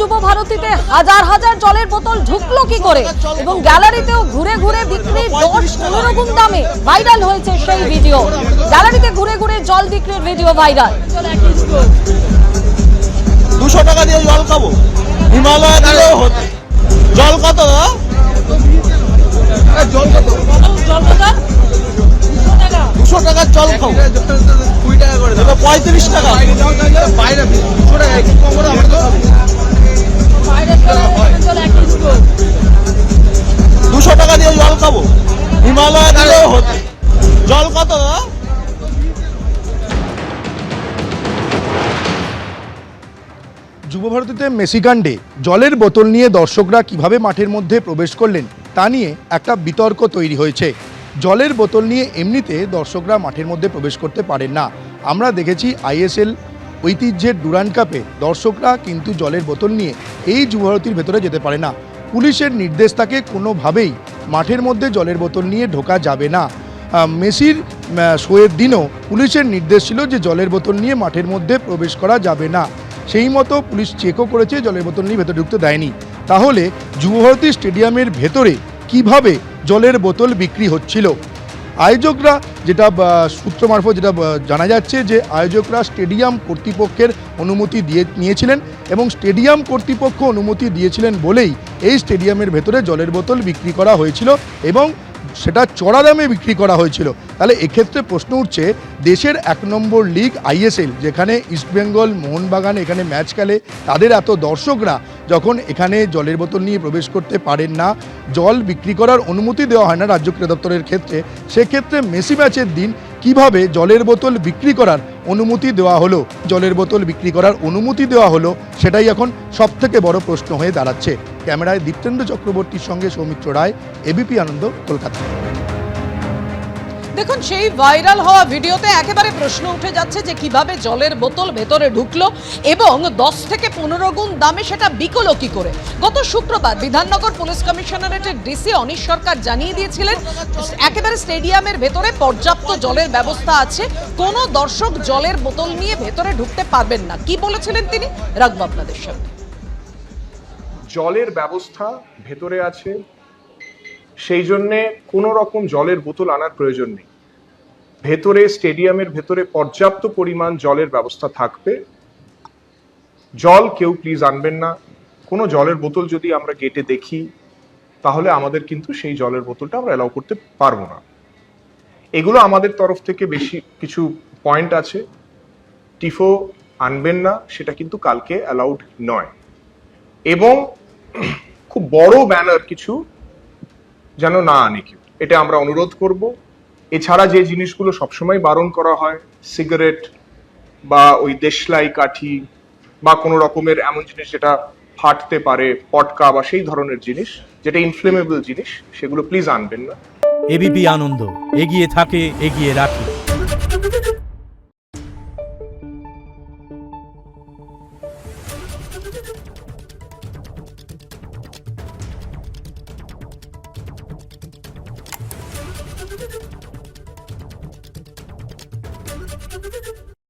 যুব ভারতীতে হাজার হাজার জলের বোতল ঢুকলো কি করে এবং গ্যালারিতেও ঘুরে ঘুরে বিক্রি 10-15 গুণ দামে ভাইরাল হয়েছে সেই ভিডিও। গ্যালারিতে ঘুরে ঘুরে জল বিক্রির ভিডিও ভাইরাল। 200 টাকা দিয়ে জল খাবো, হিমালয় দিলেও হতো। জল কত? জল কত? 200 টাকার জল খাবো, 20 টাকা করে দেবো, 35 টাকা বাইরে 200 টাকা একটু কম করে আমরা তো খাবো। 200 টাকা দিয়ে জল খাবো, হিমালয় দিলেও হতো। জল কত? যুবভারতীতে মেসিকাণ্ডে জলের বোতল নিয়ে দর্শকরা কিভাবে মাঠের মধ্যে প্রবেশ করলেন তা নিয়ে একটা বিতর্ক তৈরি হয়েছে। জলের বোতল নিয়ে এমনিতে দর্শকরা মাঠের মধ্যে প্রবেশ করতে পারেন না। আমরা দেখেছি আইএসএল ঐতিহ্যের ডুরান্ড কাপে দর্শকরা কিন্তু জলের বোতল নিয়ে এই যুবভারতীর ভেতরে যেতে পারে না। পুলিশের নির্দেশ থাকে কোনোভাবেই মাঠের মধ্যে জলের বোতল নিয়ে ঢোকা যাবে না। মেসির শোয়ের দিনও পুলিশের নির্দেশ ছিল যে জলের বোতল নিয়ে মাঠের মধ্যে প্রবেশ করা যাবে না। সেই মতো পুলিশ চেকও করেছে, জলের বোতল নিয়ে ভেতরে ঢুকতে দেয়নি। তাহলে যুবভারতী স্টেডিয়ামের ভেতরে কিভাবে জলের বোতল বিক্রি হচ্ছিল? আয়োজকরা যেটা সূত্র মারফত যেটা জানা যাচ্ছে যে আয়োজকরা স্টেডিয়াম কর্তৃপক্ষের অনুমতি নিয়েছিলেন এবং স্টেডিয়াম কর্তৃপক্ষ অনুমতি দিয়েছিলেন বলেই এই স্টেডিয়ামের ভেতরে জলের বোতল বিক্রি করা হয়েছিল এবং সেটা চড়া দামে বিক্রি করা হয়েছিল। তাহলে এক্ষেত্রে প্রশ্ন উঠছে, দেশের 1 নম্বর লিগ আইএসএল, যেখানে ইস্টবেঙ্গল মোহনবাগান এখানে ম্যাচ খেলে, তাদের এত দর্শকরা যখন এখানে জলের বোতল নিয়ে প্রবেশ করতে পারেন না, জল বিক্রি করার অনুমতি দেওয়া হয় না রাজ্য ক্রীড়া দপ্তরের ক্ষেত্রে, সেক্ষেত্রে মেসি ম্যাচের দিন কিভাবে জলের বোতল বিক্রি করার অনুমতি দেওয়া হলো, জলের বোতল বিক্রি করার অনুমতি দেওয়া হলো, সেটাই এখন সবথেকে বড় প্রশ্ন হয়ে দাঁড়াচ্ছে। ক্যামেরায় দীপ্তেন্দ্র চক্রবর্তীর সঙ্গে সৌমিত্র রায়, এবিপি আনন্দ, কলকাতা। দেখুন, সেই ভাইরাল হওয়া ভিডিওতে একেবারে প্রশ্ন উঠে যাচ্ছে যে কিভাবে জলের বোতল ভেতরে ঢুকলো এবং 10 থেকে 15 গুণ দামে সেটা বিকলো কি করে। গত শুক্রবার বিধাননগর পুলিশ কমিশনারেটের ডিসি অনিশ সরকার জানিয়ে দিয়েছিলেন একেবারে স্টেডিয়ামের ভেতরে পর্যাপ্ত জলের ব্যবস্থা আছে, কোনো দর্শক জলের বোতল নিয়ে ভেতরে ঢুকতে পারবেন না। কি বলেছিলেন তিনি, রাখবো আপনাদের সামনে। জলের ব্যবস্থা ভেতরে আছে, সেই জন্যে কোনো রকম জলের বোতল আনার প্রয়োজন নেই। ভেতরে স্টেডিয়ামের ভেতরে পর্যাপ্ত পরিমাণ জলের ব্যবস্থা থাকবে। জল কেউ প্লিজ আনবেন না। কোনো জলের বোতল যদি আমরা গেটে দেখি তাহলে আমাদের কিন্তু সেই জলের বোতলটা আমরা অ্যালাউ করতে পারবো না। এগুলো আমাদের তরফ থেকে বেশি কিছু পয়েন্ট আছে। টিফো আনবেন না, সেটা কিন্তু কালকে অ্যালাউড নয়। এবং খুব বড় ব্যানার কিছু যেন না আনে কেউ, এটা আমরা অনুরোধ করব। এছাড়া যে জিনিসগুলো সবসময় বারণ করা হয়, সিগারেট বা ওই দেশলাই কাঠি বা কোনো রকমের এমন জিনিস যেটা ফাটতে পারে, পটকা বা সেই ধরনের জিনিস যেটা ইনফ্লেমেবল জিনিস, সেগুলো প্লিজ আনবেন না। এবিপি আনন্দ, এগিয়ে থাকে, এগিয়ে রাখে।